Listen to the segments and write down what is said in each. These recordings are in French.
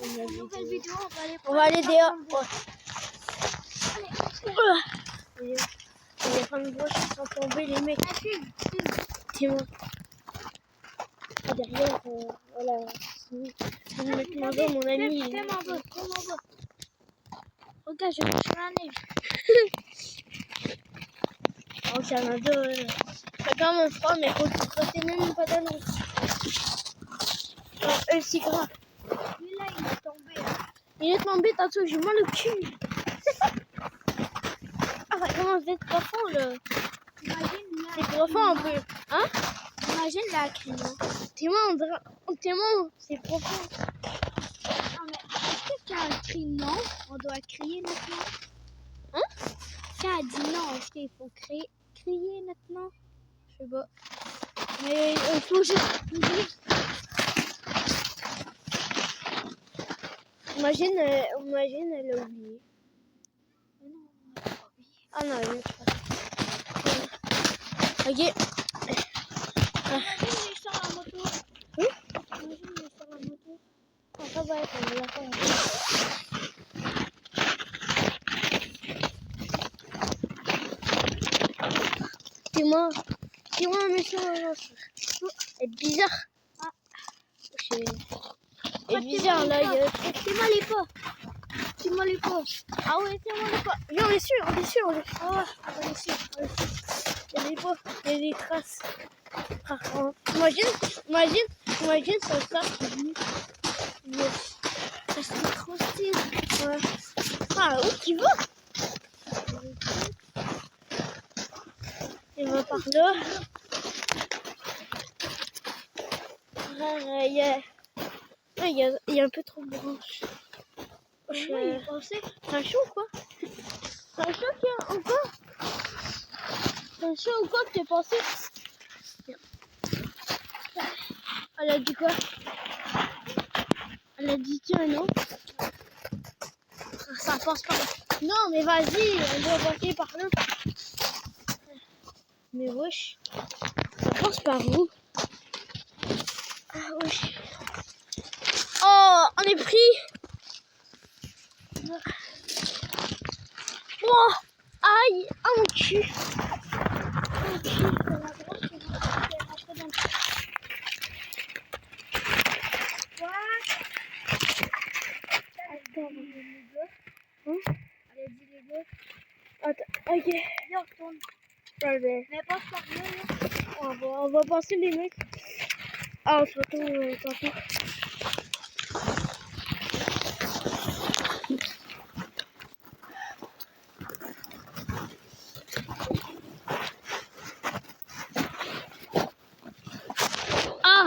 Une nouvelle vidéo, on va aller dehors. Les femmes gauches sont tombées, les mecs. C'est moi. Derrière, voilà. C'est le mec là-bas, mon ami. Fais m'en bas. Regarde, je me suis allée. Au Canada, c'est quand même froid, mais faut porter même une pantalon. C'est grave. Lui là, il est tombé. Il est tombé, tantôt, j'ai mal au cul. Ah, ça commence d'être profond, là. Imagine là. C'est profond un peu. Hein? Imagine la crino. Tellement, c'est profond. Ah, mais est-ce que quand elle crie non, on doit crier maintenant? Hein? Quand elle dit non, est-ce qu'il faut crier maintenant? Je sais pas. Mais il faut juste. Imagine, elle a oublié. Mais non, on n'a pas oublié. Ah non, elle est pas. Ok. Imagine, je sors la moto. Oui? Imagine, je sors la moto. Ah, ça va être, on va la faire. Dis-moi un message. Elle est bizarre. Ah. Elle est bizarre là. Tiens-moi les pas. Tiens-moi les pas. Ah ouais, tiens-moi les pas. Viens, on est sûr. Ah, on est sûr. Il y a des pas, il y a des traces. Imagine ça sort. Yes. Ça serait trop stylé. Ouais. Ah, où tu vas? Il va par là. Il y a un peu trop de branches. Il est passé. T'as chaud ou quoi? T'as chaud ou quoi? T'as chaud ou quoi que t'es passé? Elle a dit quoi? Elle a dit tiens non. Ça passe par là. Non mais vas-y, on doit passer par là. Mais wesh, ça passe par où? Ah wesh. Oh, on est pris. Oh, aïe, ah mon cul. Mon cul, c'est la grosse qui va rentrer dans le cul. Quoi? Attends, Les gars. hein? Elle a dit les gars. Attends, ok. Viens, on retourne. Ouais, Mais passe par là, là. on va passer les mecs. Ah, on se retrouve tantôt. Ah!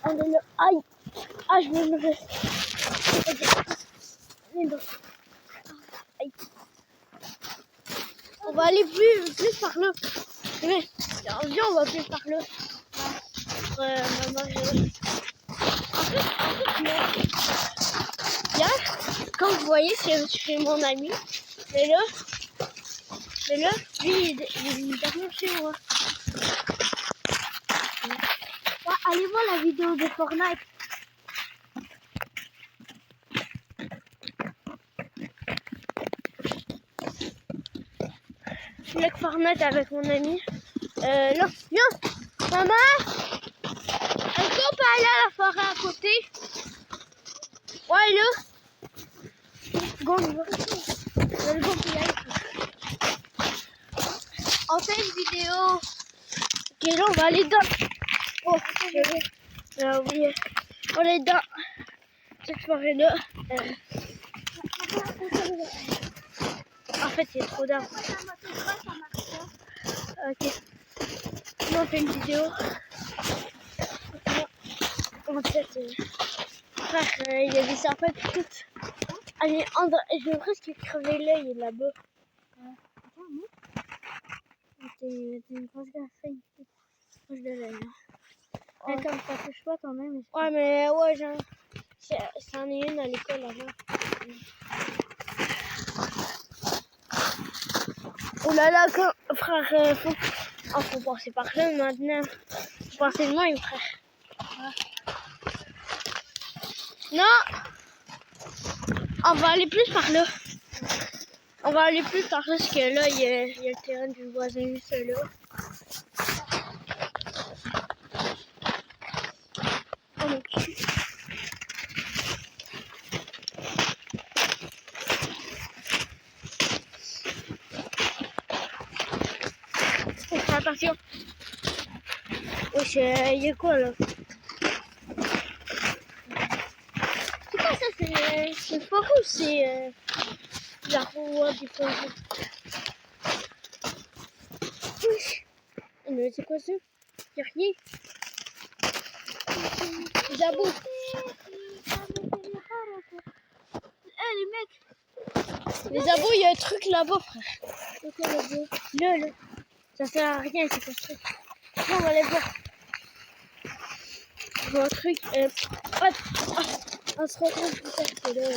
On est là. Aïe! Ah, je vais me lever. Aïe. On va aller plus par là. Viens, on va plus par là. Maman, Là, comme vous voyez, c'est mon ami. Mais là, lui, il est derrière chez moi. Ouais, allez voir la vidéo de Fortnite. Je suis avec Fortnite avec mon ami. Là, viens, maman. Est-ce qu'on peut aller à la forêt à côté? Ouais, là. Go, on y va. Let's go, puis aller. On fait une vidéo. Ok, là, on va aller dans. Oh, oui. On est dans cette forêt-là. En fait, il y a trop d'arbres. Ok. Là, on fait une vidéo. En fait, frère, il y a des serpents toutes. Allez, je vais presque crever l'œil là-bas. T'es une grosse garçon. Proche de l'œil. Mais comme ça touche pas quand même. Ouais, mais ouais, genre, c'en est une à l'école là-bas. Oh là là, frère, Oh, faut passer par là maintenant. Faut passer de même, frère. Non! On va aller plus par là. On va aller plus par là, parce que là, il y a le terrain du voisin juste là. Oh mon cul. Faut faire attention. Wesh, il y a quoi là? C'est quoi ça? C'est une forêt ou c'est la roue du forêt? Wesh. Mais c'est quoi ça? Y'a rien. Zabou. Eh les mecs. Les abos, il y a un truc là-bas, frère. C'est quoi là-bas? Là. Ça sert à rien, c'est pas ça. Non, on va aller voir. Je vois un truc. On se retrouve plus tard que là.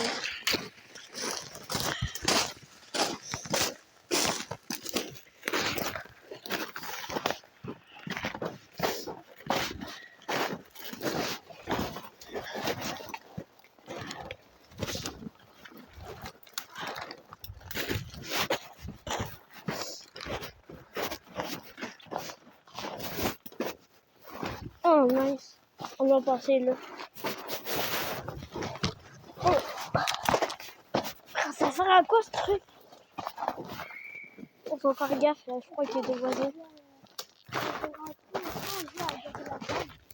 Oh, nice. On va passer là. Oh. Ça sert à quoi ce truc? On faut faire gaffe là, je crois qu'il y a des voisins.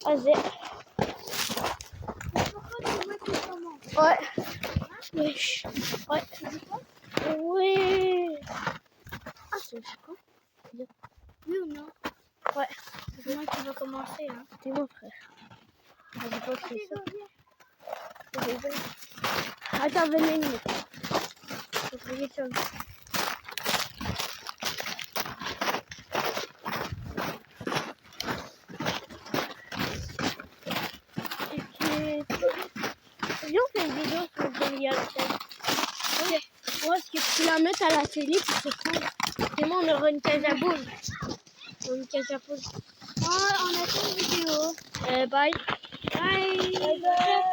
Vas-y. Ouais. Wesh. Ouais. Oui. Ah, c'est quoi? Oui ou non? Ouais. C'est moi qui va commencer. Hein. C'est mon frère. J'ai pas fait ça. Attends, venez nous. Faut trouver ça. Viens, on fait une vidéo sur le derrière la tête. Ouais, est-ce que tu la mets à la télé puis c'est cool. Et moi, on aura une cage à boules. Une cage à boules. Oh, on a fait une vidéo. Bye. Bye. Bye bye.